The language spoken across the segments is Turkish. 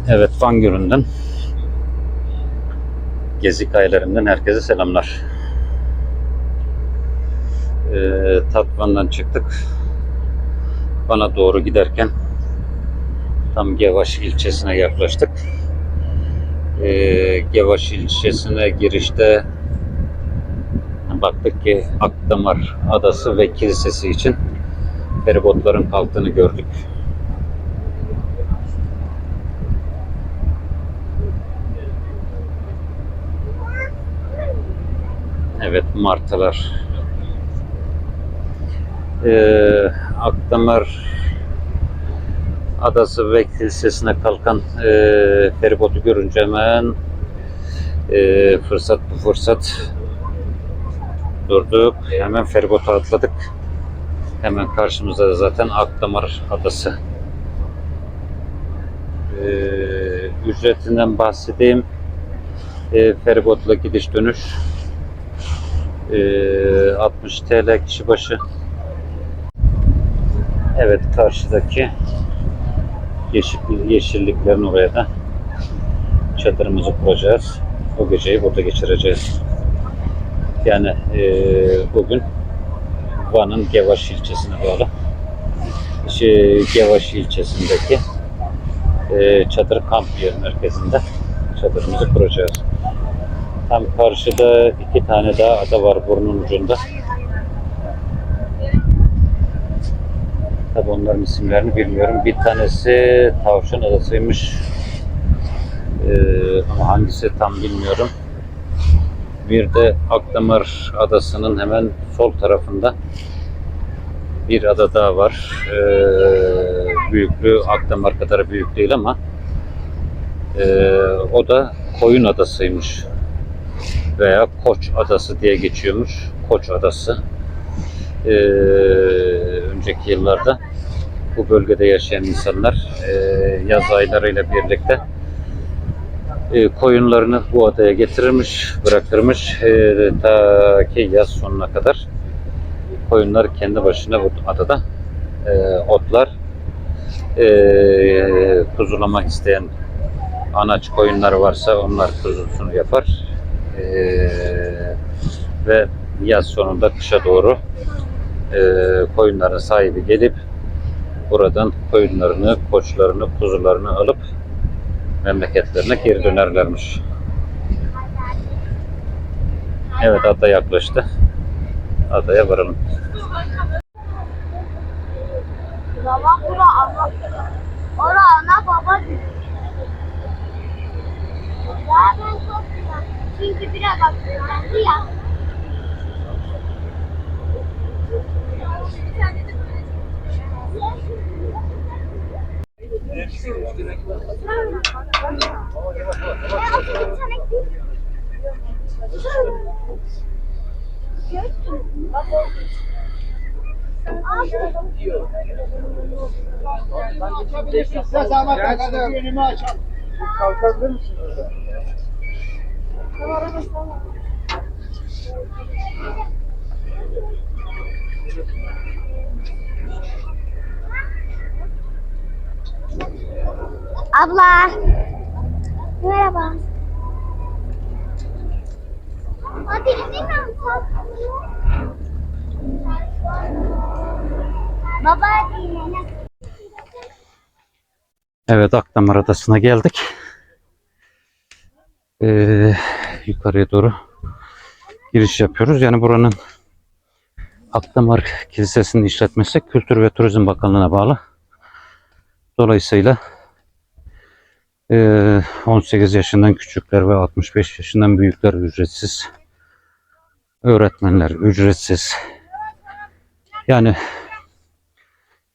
Evet, Van Gölü'nden, Gezi Kayalerinden herkese selamlar. Tatvan'dan çıktık. Van'a doğru giderken tam Gevaş ilçesine yaklaştık. Gevaş ilçesine girişte baktık ki Akdamar Adası ve Kilisesi için feribotların kalktığını gördük. Evet, martılar. Akdamar Adası ve Kilisesi'ne kalkan feribotu görünce hemen fırsat bu fırsat durduk. Hemen feribota atladık. Hemen karşımızda da zaten Akdamar Adası. Ücretinden bahsedeyim. Feribotla gidiş dönüş 60 TL kişi başı. Evet, karşıdaki yeşilliklerin oraya da çadırımızı kuracağız. O geceyi burada geçireceğiz. Yani bugün Van'ın Gevaş ilçesine bağlı Gevaş ilçesindeki çadır kamp yer merkezinde çadırımızı kuracağız. Tam karşıda iki tane daha ada var burnun ucunda. Tabi onların isimlerini bilmiyorum. Bir tanesi Tavşan Adası'ymış. Ama hangisi tam bilmiyorum. Bir de Akdamar Adası'nın hemen sol tarafında bir ada daha var. Büyüklüğü Akdamar kadar büyük değil ama o da Koyun Adası'ymış. Veya Koç Adası diye geçiyormuş. Koç Adası. Önceki yıllarda bu bölgede yaşayan insanlar yaz aylarıyla birlikte koyunlarını bu adaya getirirmiş, bırakırmış. Ta ki yaz sonuna kadar koyunlar kendi başına bu adada otlar, kuzulamak isteyen anaç koyunlar varsa onlar kuzusunu yapar. Ve yaz sonunda kışa doğru koyunların sahibi gelip buradan koyunlarını, koçlarını, kuzularını alıp memleketlerine geri dönerlermiş. Evet, ada yaklaştı. Adaya varalım. Baba bura ana. Ora ana baba diyor. Zaten çok güzel. Çünkü biraz akıllandı ya. Kalkabilir misin orada? Abla. Merhaba. Hadi gidelim. Baba dinle. Evet, Akdamar Adası'na geldik. Yukarıya doğru giriş yapıyoruz. Yani buranın Akdamar Kilisesi'nin işletmesi Kültür ve Turizm Bakanlığı'na bağlı. Dolayısıyla 18 yaşından küçükler ve 65 yaşından büyükler ücretsiz. Öğretmenler ücretsiz. Yani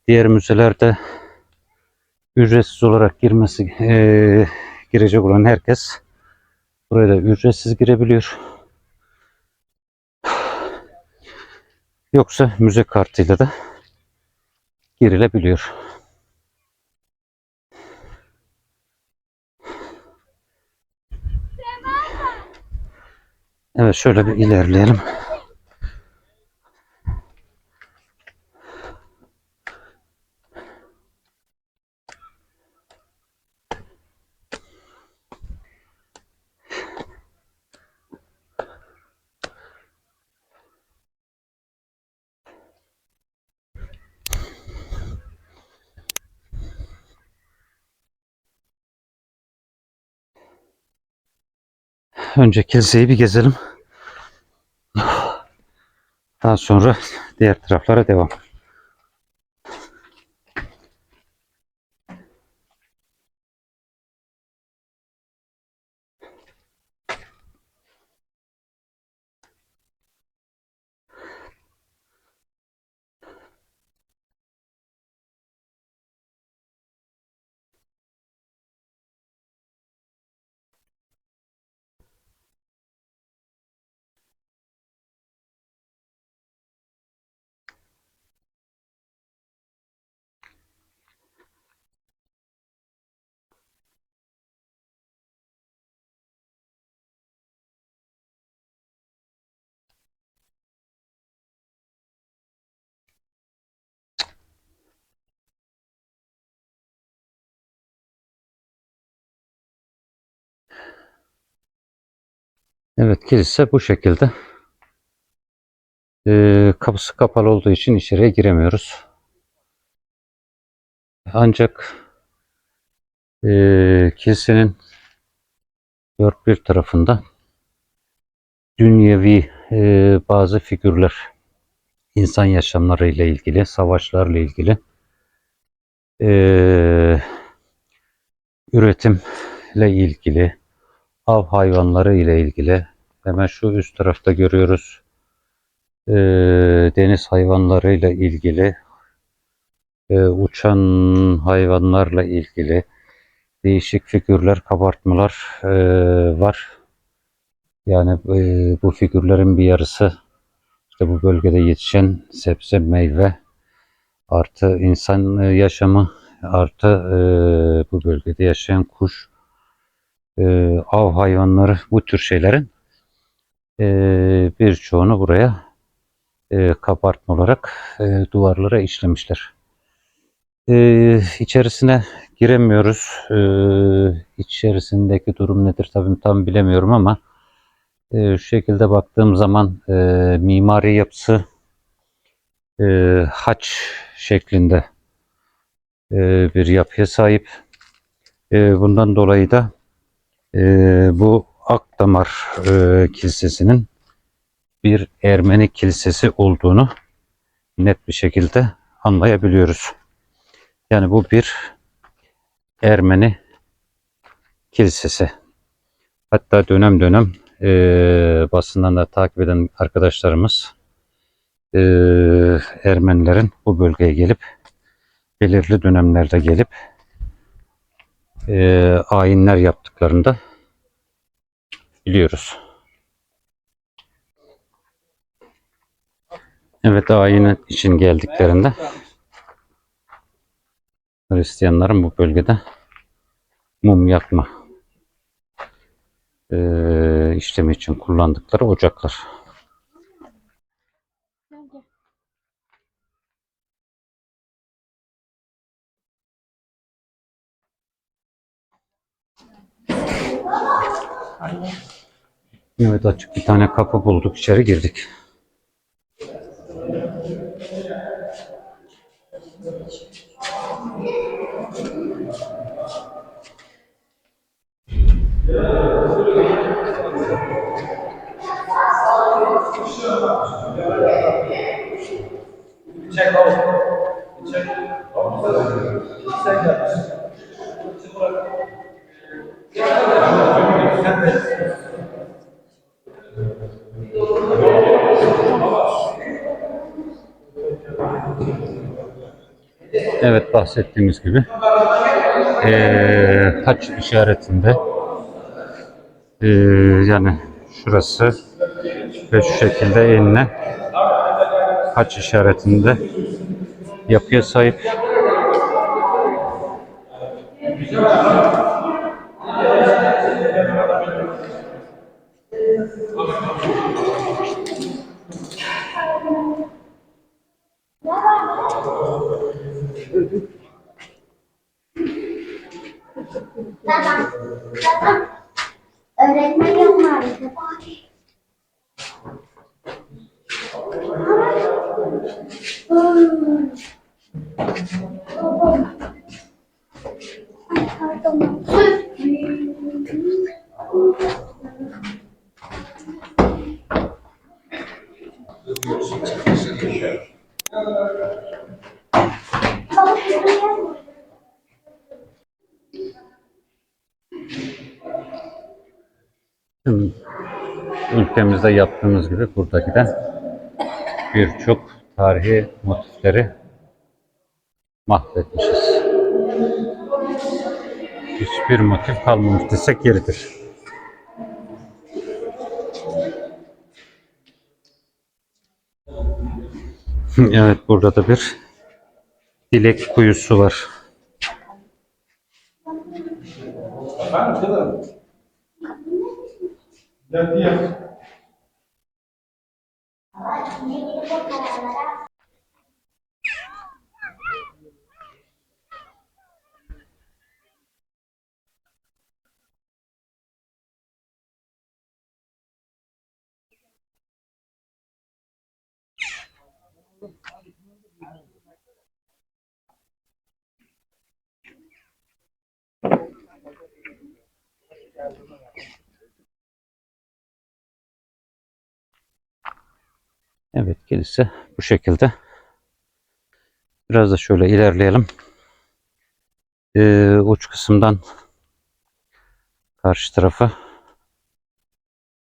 diğer müzelerde ücretsiz olarak girecek olan herkes buraya da ücretsiz girebiliyor. Yoksa müze kartıyla da girilebiliyor. Evet, şöyle bir ilerleyelim. Önce kiliseyi bir gezelim. Daha sonra diğer taraflara devam. Evet, kilise bu şekilde. Kapısı kapalı olduğu için içeriye giremiyoruz. Ancak kilisenin dört bir tarafında dünyevi bazı figürler, insan yaşamları ile ilgili, savaşlarla ilgili, üretimle ilgili, av hayvanları ile ilgili. Hemen şu üst tarafta görüyoruz. Deniz hayvanlarıyla ilgili, uçan hayvanlarla ilgili değişik figürler, kabartmalar var. Yani bu figürlerin bir yarısı işte bu bölgede yetişen sebze, meyve artı insan yaşamı artı bu bölgede yaşayan kuş, av hayvanları, bu tür şeylerin birçoğunu buraya kabartma olarak duvarlara işlemişler. İçerisine giremiyoruz. İçerisindeki durum nedir tabii tam bilemiyorum ama şu şekilde baktığım zaman mimari yapısı haç şeklinde bir yapıya sahip. Bundan dolayı da bu Akdamar Kilisesi'nin bir Ermeni kilisesi olduğunu net bir şekilde anlayabiliyoruz. Yani bu bir Ermeni kilisesi. Hatta dönem dönem basından da takip eden arkadaşlarımız Ermenilerin bu bölgeye gelip belirli dönemlerde gelip ayinler yaptıklarını da biliyoruz. Evet, ayin için geldiklerinde Hristiyanların bu bölgede mum yakma işlemi için kullandıkları ocaklar. Evet, açık bir tane kapı bulduk, içeri girdik. Evet, bahsettiğimiz gibi haç işaretinde yani şurası ve şu şekilde eline haç işaretinde yapıya sahip. Öğretmen yok maalesef. Pardon. Tüm ülkemizde yaptığımız gibi buradaki de birçok tarihi motifleri mahvetmişiz. Hiçbir motif kalmamış desek yeridir. Evet, burada da bir dilek kuyusu var. Ben kızım. Gel diye. Evet, kilise bu şekilde. Biraz da şöyle ilerleyelim. Uç kısımdan karşı tarafa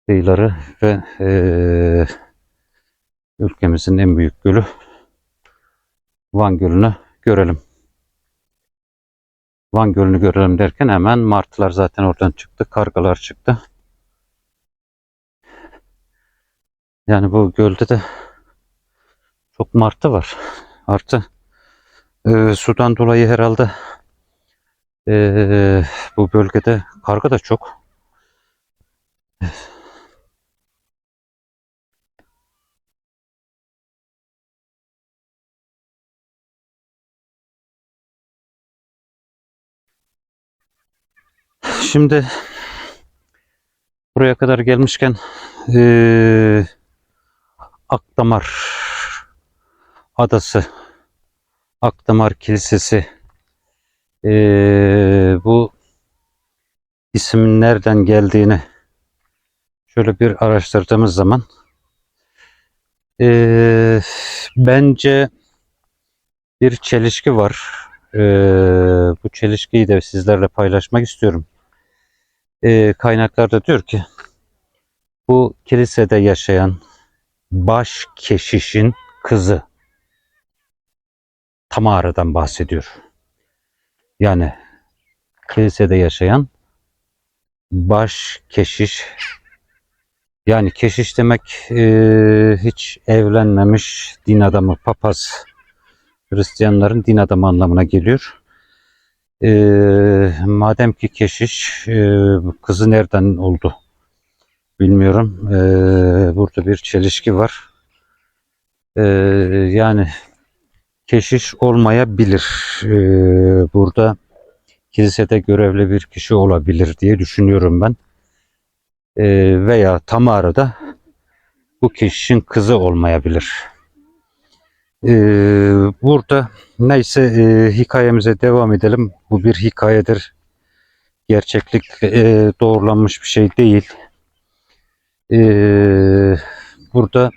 kıyıları ve ülkemizin en büyük gölü Van Gölü'nü görelim. Van Gölü'nü görelim derken hemen martılar zaten oradan çıktı. Kargalar çıktı. Yani bu gölde de çok martı var. Artı sudan dolayı herhalde bu bölgede karga da çok. Şimdi buraya kadar gelmişken Akdamar Adası, Akdamar Kilisesi, bu ismin nereden geldiğini şöyle bir araştırdığımız zaman bence bir çelişki var. Bu çelişkiyi de sizlerle paylaşmak istiyorum. Kaynaklarda diyor ki bu kilisede yaşayan baş keşişin kızı Tamara'dan bahsediyor. Yani kilisede yaşayan baş keşiş, yani keşiş demek hiç evlenmemiş din adamı, papaz, Hristiyanların din adamı anlamına geliyor. Madem ki keşiş, kızı nereden oldu bilmiyorum. Burada bir çelişki var. Yani keşiş olmayabilir. Burada kilisede görevli bir kişi olabilir diye düşünüyorum ben. Veya Tamara da bu kişinin kızı olmayabilir. Burada neyse, hikayemize devam edelim. Bu bir hikayedir. Gerçeklik doğrulanmış bir şey değil. Burada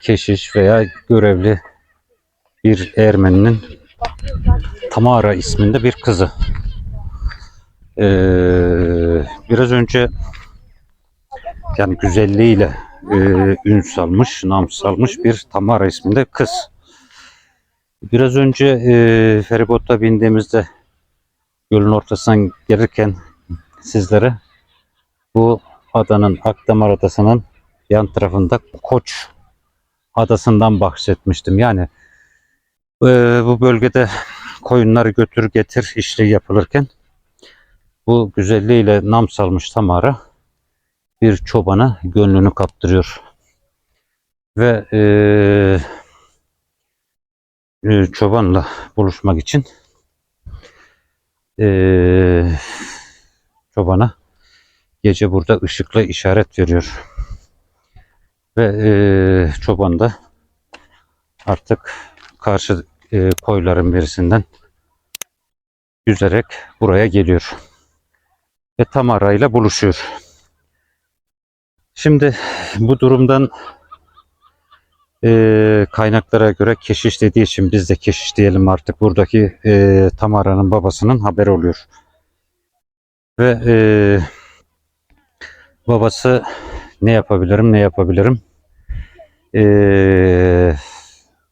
keşiş veya görevli bir Ermeninin Tamara isminde bir kızı. Biraz önce yani güzelliğiyle ün salmış, nam salmış bir Tamara isminde kız. Biraz önce feribotta bindiğimizde gölün ortasından gelirken sizlere bu adanın, Akdamar Adası'nın yan tarafında Koç Adası'ndan bahsetmiştim. Yani bu bölgede koyunları götür getir işleri yapılırken bu güzelliğiyle nam salmış Tamara bir çobana gönlünü kaptırıyor. Ve çobanla buluşmak için çobana gece burada ışıkla işaret veriyor. Ve çoban da artık karşı koyların birisinden yüzerek buraya geliyor. Ve Tamara ile buluşuyor. Şimdi bu durumdan kaynaklara göre keşiş dediği için biz de keşiş diyelim artık. Buradaki Tamara'nın babasının haberi oluyor. Ve babası ne yapabilirim, ne yapabilirim?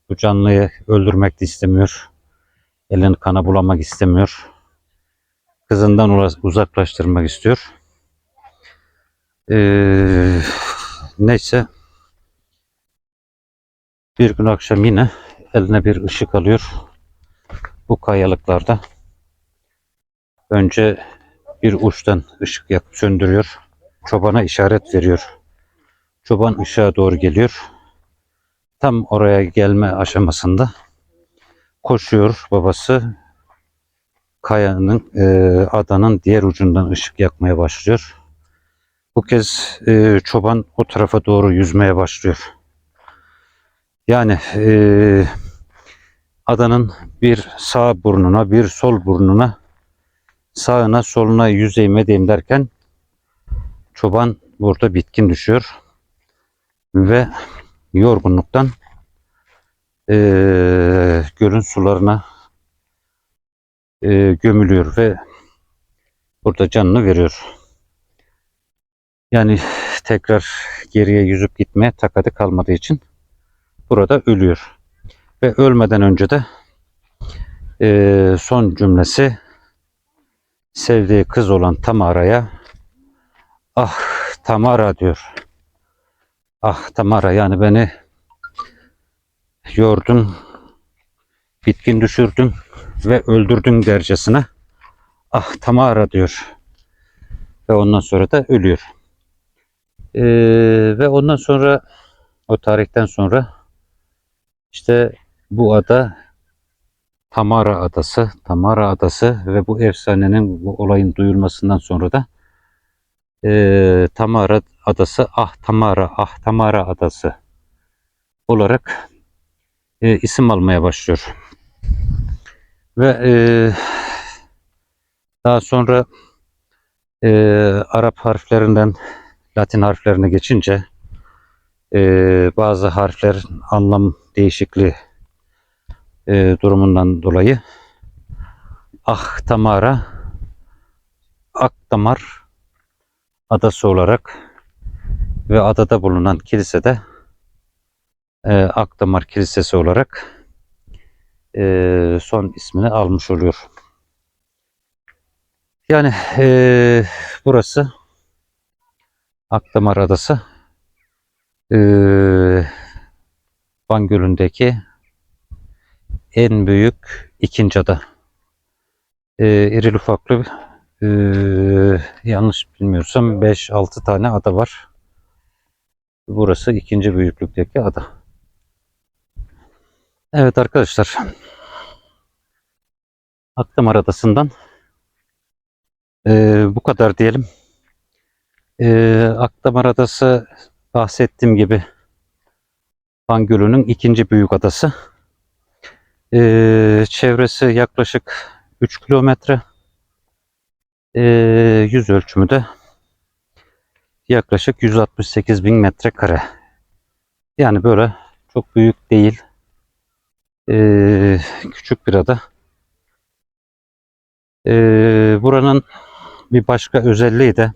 Bu canlıyı öldürmek de istemiyor. Elini kana bulamak istemiyor. Kızından uzaklaştırmak istiyor. Neyse. Bir gün akşam yine eline bir ışık alıyor. Bu kayalıklarda. Önce bir uçtan ışık yakıp söndürüyor. Çobana işaret veriyor. Çoban ışığa doğru geliyor. Tam oraya gelme aşamasında koşuyor babası. Kayanın, adanın diğer ucundan ışık yakmaya başlıyor. Bu kez çoban o tarafa doğru yüzmeye başlıyor. Yani adanın bir sağ burnuna, bir sol burnuna, sağına soluna yüzeyim edeyim derken çoban burada bitkin düşüyor ve yorgunluktan gölün sularına gömülüyor ve burada canını veriyor. Yani tekrar geriye yüzüp gitmeye takatı kalmadığı için burada ölüyor. Ve ölmeden önce de son cümlesi sevdiği kız olan Tamara'ya "Ah Tamara" diyor. "Ah Tamara, yani beni yordun, bitkin düşürdün ve öldürdün" dercesine "Ah Tamara" diyor. Ve ondan sonra da ölüyor. Ve ondan sonra, o tarihten sonra işte bu ada Tamara Adası, Tamara Adası ve bu efsanenin, bu olayın duyulmasından sonra da Tamara Adası, Ah Tamara, Ah Tamara Adası olarak isim almaya başlıyor. Ve daha sonra Arap harflerinden Latin harflerine geçince bazı harfler anlam değişikliği durumundan dolayı Ah Tamara, Akdamar Adası olarak ve adada bulunan kilisede Akdamar Kilisesi olarak son ismini almış oluyor. Yani burası Akdamar Adası, Van Gölü'ndeki en büyük ikinci ada. İrili ufaklı, yanlış bilmiyorsam 5-6 tane ada var. Burası ikinci büyüklükteki ada. Evet arkadaşlar, Akdamar Adası'ndan bu kadar diyelim. Akdamar Adası, bahsettiğim gibi, Van Gölü'nün ikinci büyük adası. Çevresi yaklaşık 3 kilometre. Yüz ölçümü de yaklaşık 168.000 metrekare. Yani böyle çok büyük değil. Küçük bir ada. Buranın bir başka özelliği de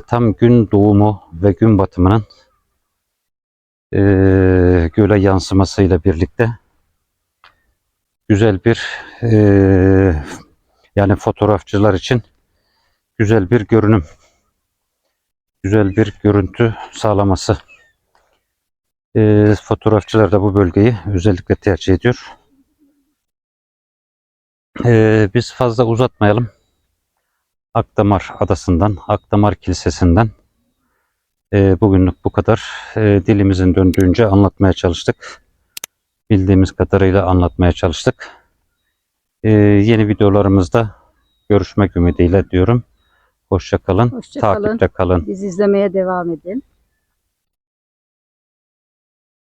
tam gün doğumu ve gün batımının göle yansımasıyla birlikte güzel bir, yani fotoğrafçılar için güzel bir görünüm, güzel bir görüntü sağlaması. Fotoğrafçılar da bu bölgeyi özellikle tercih ediyor. Biz fazla uzatmayalım. Akdamar Adası'ndan, Akdamar Kilisesi'nden bugünlük bu kadar. Dilimizin döndüğünce anlatmaya çalıştık. Bildiğimiz kadarıyla anlatmaya çalıştık. Yeni videolarımızda görüşmek ümidiyle diyorum. Hoşça kalın, Hoşça kalın. takipte kalın. Bizi izlemeye devam edin.